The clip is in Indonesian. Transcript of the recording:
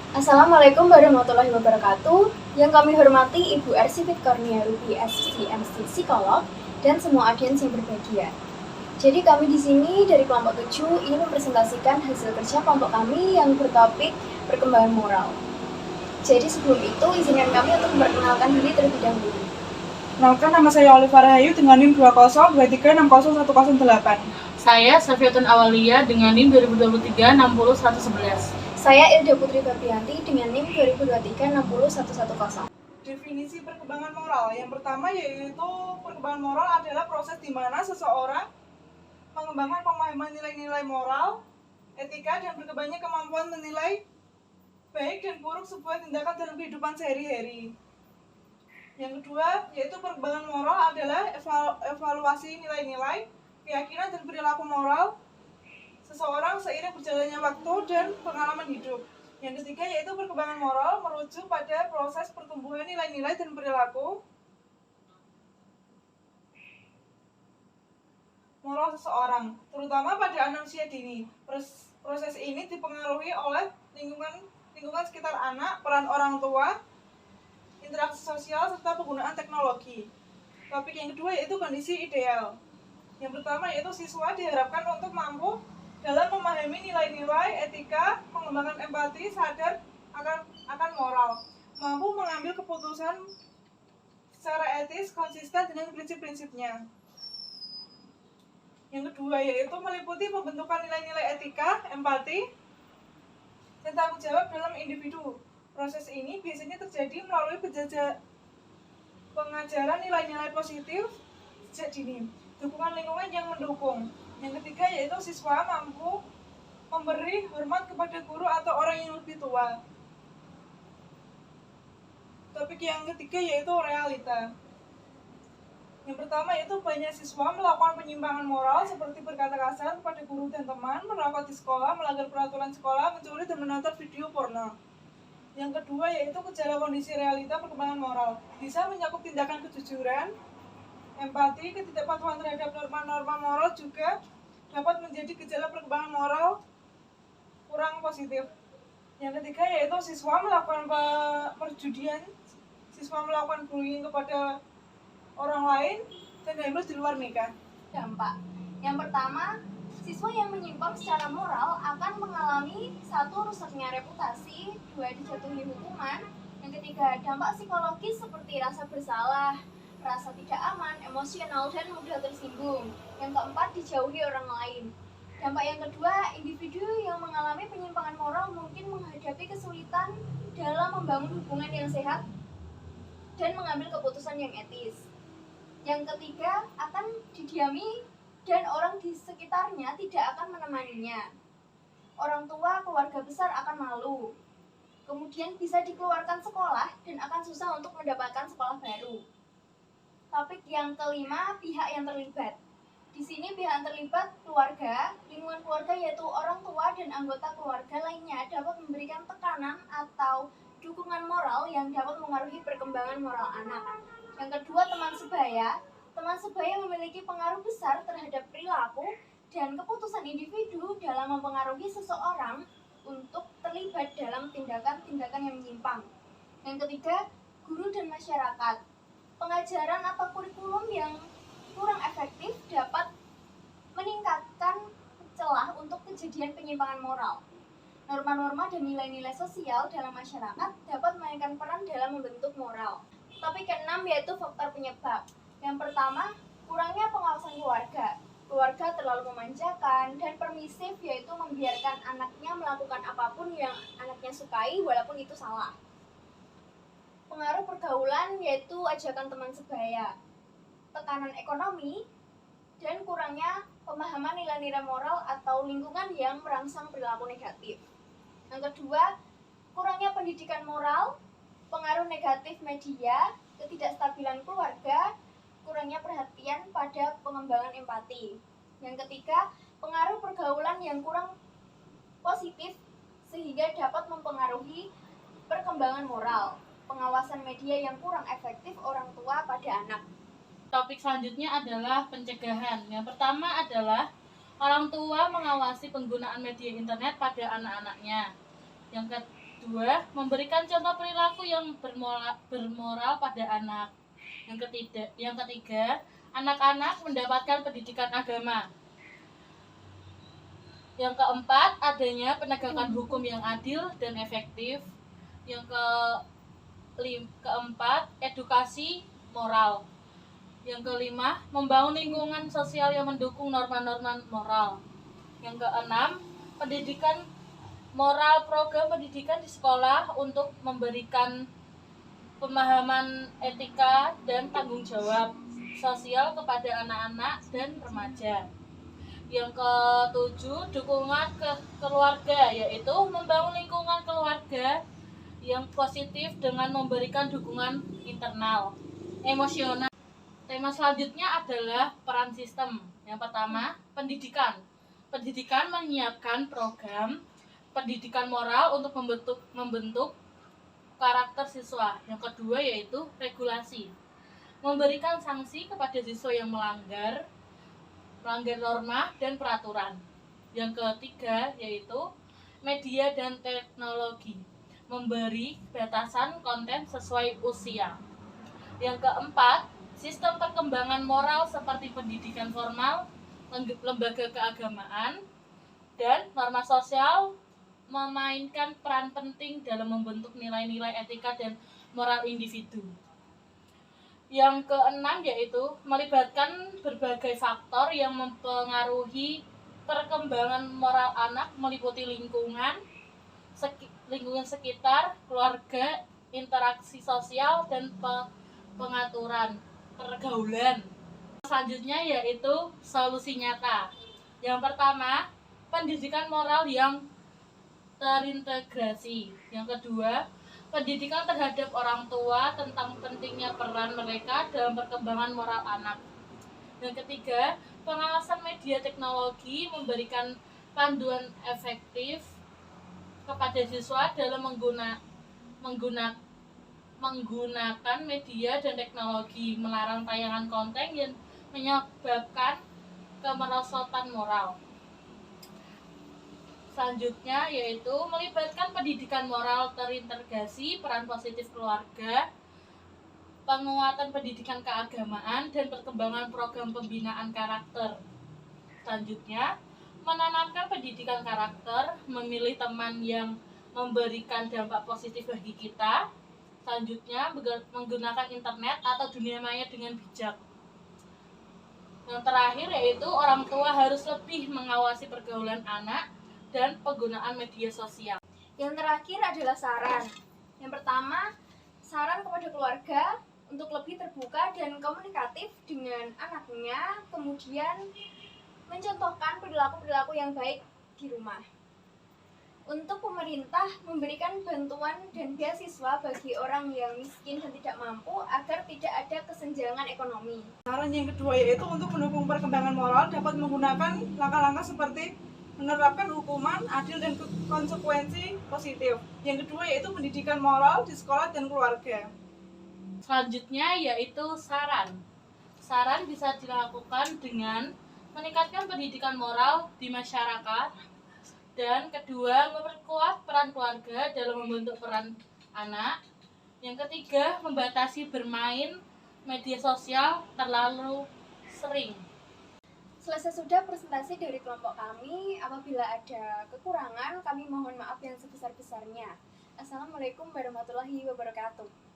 Assalamualaikum warahmatullahi wabarakatuh. Yang kami hormati Ibu Ersipit Kurnia Ruby SCMC Psikolog dan semua audiens yang berbahagia. Jadi kami di sini dari kelompok 7 ingin mempresentasikan hasil kerja kelompok kami yang bertopik perkembangan moral. Jadi sebelum itu izinkan kami untuk memperkenalkan diri terlebih dahulu. Kenalkan, nama saya Oliver Rahayu dengan NIM 20236008. Saya Safiatun Awalia dengan NIM 2023 60111. Saya Ilda Putri Fabrianti dengan NIM 2023 60110. Definisi perkembangan moral yang pertama yaitu perkembangan moral adalah proses di mana seseorang mengembangkan pemahaman nilai-nilai moral, etika, dan berkembangnya kemampuan menilai baik dan buruk sebuah tindakan dalam kehidupan sehari-hari. Yang kedua yaitu perkembangan moral adalah evaluasi nilai-nilai, keyakinan, dan perilaku moral seseorang seiring berjalannya waktu dan pengalaman hidup. Yang ketiga yaitu perkembangan moral merujuk pada proses pertumbuhan nilai-nilai dan perilaku moral seseorang, terutama pada anak usia dini. Proses ini dipengaruhi oleh lingkungan sekitar anak, peran orang tua, interaksi sosial, serta penggunaan teknologi. Topik yang kedua yaitu kondisi ideal. Yang pertama yaitu siswa diharapkan untuk mampu dalam memahami nilai-nilai etika, mengembangkan empati, sadar akan moral, mampu mengambil keputusan secara etis, konsisten dengan prinsip-prinsipnya. Yang kedua yaitu meliputi pembentukan nilai-nilai etika, empati, dan tanggung jawab dalam individu. Proses ini biasanya terjadi melalui pengajaran nilai-nilai positif sejak dini, dukungan lingkungan yang mendukung. Yang ketiga yaitu siswa mampu memberi hormat kepada guru atau orang yang lebih tua. Topik yang ketiga yaitu realita. Yang pertama yaitu banyak siswa melakukan penyimpangan moral seperti berkata kasar kepada guru dan teman, merokok di sekolah, melanggar peraturan sekolah, mencuri, dan menonton video porno. Yang kedua yaitu gejala kondisi realita perkembangan moral. Bisa mencakup tindakan kejujuran, empati, ketidakpatuhan terhadap norma-norma moral juga dapat menjadi gejala perkembangan moral kurang positif. Yang ketiga yaitu siswa melakukan perjudian, siswa melakukan bullying kepada orang lain, dan hamil di luar nikah. Dampak. Yang pertama, siswa yang menyimpang secara moral akan mengalami 1. rusaknya reputasi, 2. dijatuhi hukuman, yang ketiga dampak psikologis seperti rasa bersalah, rasa tidak aman, emosional, dan mudah tersinggung. Yang keempat, dijauhi orang lain. Dampak yang kedua, individu yang mengalami penyimpangan moral mungkin menghadapi kesulitan dalam membangun hubungan yang sehat dan mengambil keputusan yang etis. Yang ketiga, akan didiami dan orang di sekitarnya tidak akan menemaninya. Orang tua, keluarga besar akan malu. Kemudian bisa dikeluarkan sekolah dan akan susah untuk mendapatkan sekolah baru. Topik yang kelima, pihak yang terlibat. Di sini pihak yang terlibat keluarga, lingkungan keluarga yaitu orang tua dan anggota keluarga lainnya dapat memberikan tekanan atau dukungan moral yang dapat mengaruhi perkembangan moral anak. Yang kedua, teman sebaya. Teman sebaya memiliki pengaruh besar terhadap perilaku dan keputusan individu dalam mempengaruhi seseorang untuk terlibat dalam tindakan-tindakan yang menyimpang. Yang ketiga, guru dan masyarakat. Pengajaran atau kurikulum yang kurang efektif dapat meningkatkan celah untuk kejadian penyimpangan moral. Norma-norma dan nilai-nilai sosial dalam masyarakat dapat memainkan peran dalam membentuk moral. Topik ke-6 yaitu faktor penyebab. Yang pertama, kurangnya pengawasan keluarga. Keluarga terlalu memanjakan dan permisif, yaitu membiarkan anaknya melakukan apapun yang anaknya sukai walaupun itu salah. Pengaruh pergaulan yaitu ajakan teman sebaya. Tekanan ekonomi dan kurangnya pemahaman nilai-nilai moral atau lingkungan yang merangsang perilaku negatif. Yang kedua, kurangnya pendidikan moral, pengaruh negatif media, ketidakstabilan keluarga, kurangnya perhatian pada pengembangan empati. Yang ketiga, pengaruh pergaulan yang kurang positif sehingga dapat mempengaruhi perkembangan moral. Pengawasan media yang kurang efektif orang tua pada anak. Topik selanjutnya adalah pencegahan. Yang pertama adalah orang tua mengawasi penggunaan media internet pada anak-anaknya. Yang kedua, memberikan contoh perilaku yang bermoral pada anak. Yang ketiga, anak-anak mendapatkan pendidikan agama. Yang keempat, adanya penegakan hukum yang adil dan efektif. Yang keempat, edukasi moral. Yang kelima, membangun lingkungan sosial yang mendukung norma-norma moral. Yang keenam, pendidikan moral, program pendidikan di sekolah untuk memberikan pemahaman etika dan tanggung jawab sosial kepada anak-anak dan remaja. Yang ketujuh, dukungan ke keluarga, yaitu membangun lingkungan keluarga yang positif dengan memberikan dukungan internal, emosional. Tema selanjutnya adalah peran sistem. Yang pertama, pendidikan. Pendidikan menyiapkan program pendidikan moral untuk membentuk karakter siswa. Yang kedua yaitu regulasi. Memberikan sanksi kepada siswa yang melanggar norma dan peraturan. Yang ketiga yaitu media dan teknologi. Memberi batasan konten sesuai usia. Yang keempat, sistem perkembangan moral seperti pendidikan formal, lembaga keagamaan, dan norma sosial memainkan peran penting dalam membentuk nilai-nilai etika dan moral individu. Yang keenam yaitu melibatkan berbagai faktor yang mempengaruhi perkembangan moral anak, meliputi lingkungan sekitar, keluarga, interaksi sosial, dan pengaturan pergaulan. Selanjutnya yaitu solusi nyata. Yang pertama, pendidikan moral yang terintegrasi. Yang kedua, pendidikan terhadap orang tua tentang pentingnya peran mereka dalam perkembangan moral anak. Yang ketiga, pengawasan media teknologi memberikan panduan efektif kepada siswa dalam menggunakan media dan teknologi, melarang tayangan konten yang menyebabkan kemerosotan moral. Selanjutnya yaitu melibatkan pendidikan moral terintegrasi, peran positif keluarga, penguatan pendidikan keagamaan, dan perkembangan program pembinaan karakter. Selanjutnya, menanamkan pendidikan karakter, memilih teman yang memberikan dampak positif bagi kita. Selanjutnya, menggunakan internet atau dunia maya dengan bijak. Yang terakhir yaitu orang tua harus lebih mengawasi pergaulan anak dan penggunaan media sosial. Yang terakhir adalah saran. Yang pertama, saran kepada keluarga untuk lebih terbuka dan komunikatif dengan anaknya, kemudian mencontohkan perilaku-perilaku yang baik di rumah. Untuk pemerintah memberikan bantuan dan beasiswa bagi orang yang miskin dan tidak mampu agar tidak ada kesenjangan ekonomi. Saran yang kedua yaitu untuk mendukung perkembangan moral dapat menggunakan langkah-langkah seperti menerapkan hukuman adil dan konsekuensi positif. Yang kedua yaitu pendidikan moral di sekolah dan keluarga. Selanjutnya yaitu saran. Saran bisa dilakukan dengan meningkatkan pendidikan moral di masyarakat. Dan kedua, memperkuat peran keluarga dalam membentuk peran anak. Yang ketiga, membatasi bermain media sosial terlalu sering. Selesai sudah presentasi dari kelompok kami. Apabila ada kekurangan, kami mohon maaf yang sebesar-besarnya. Assalamualaikum warahmatullahi wabarakatuh.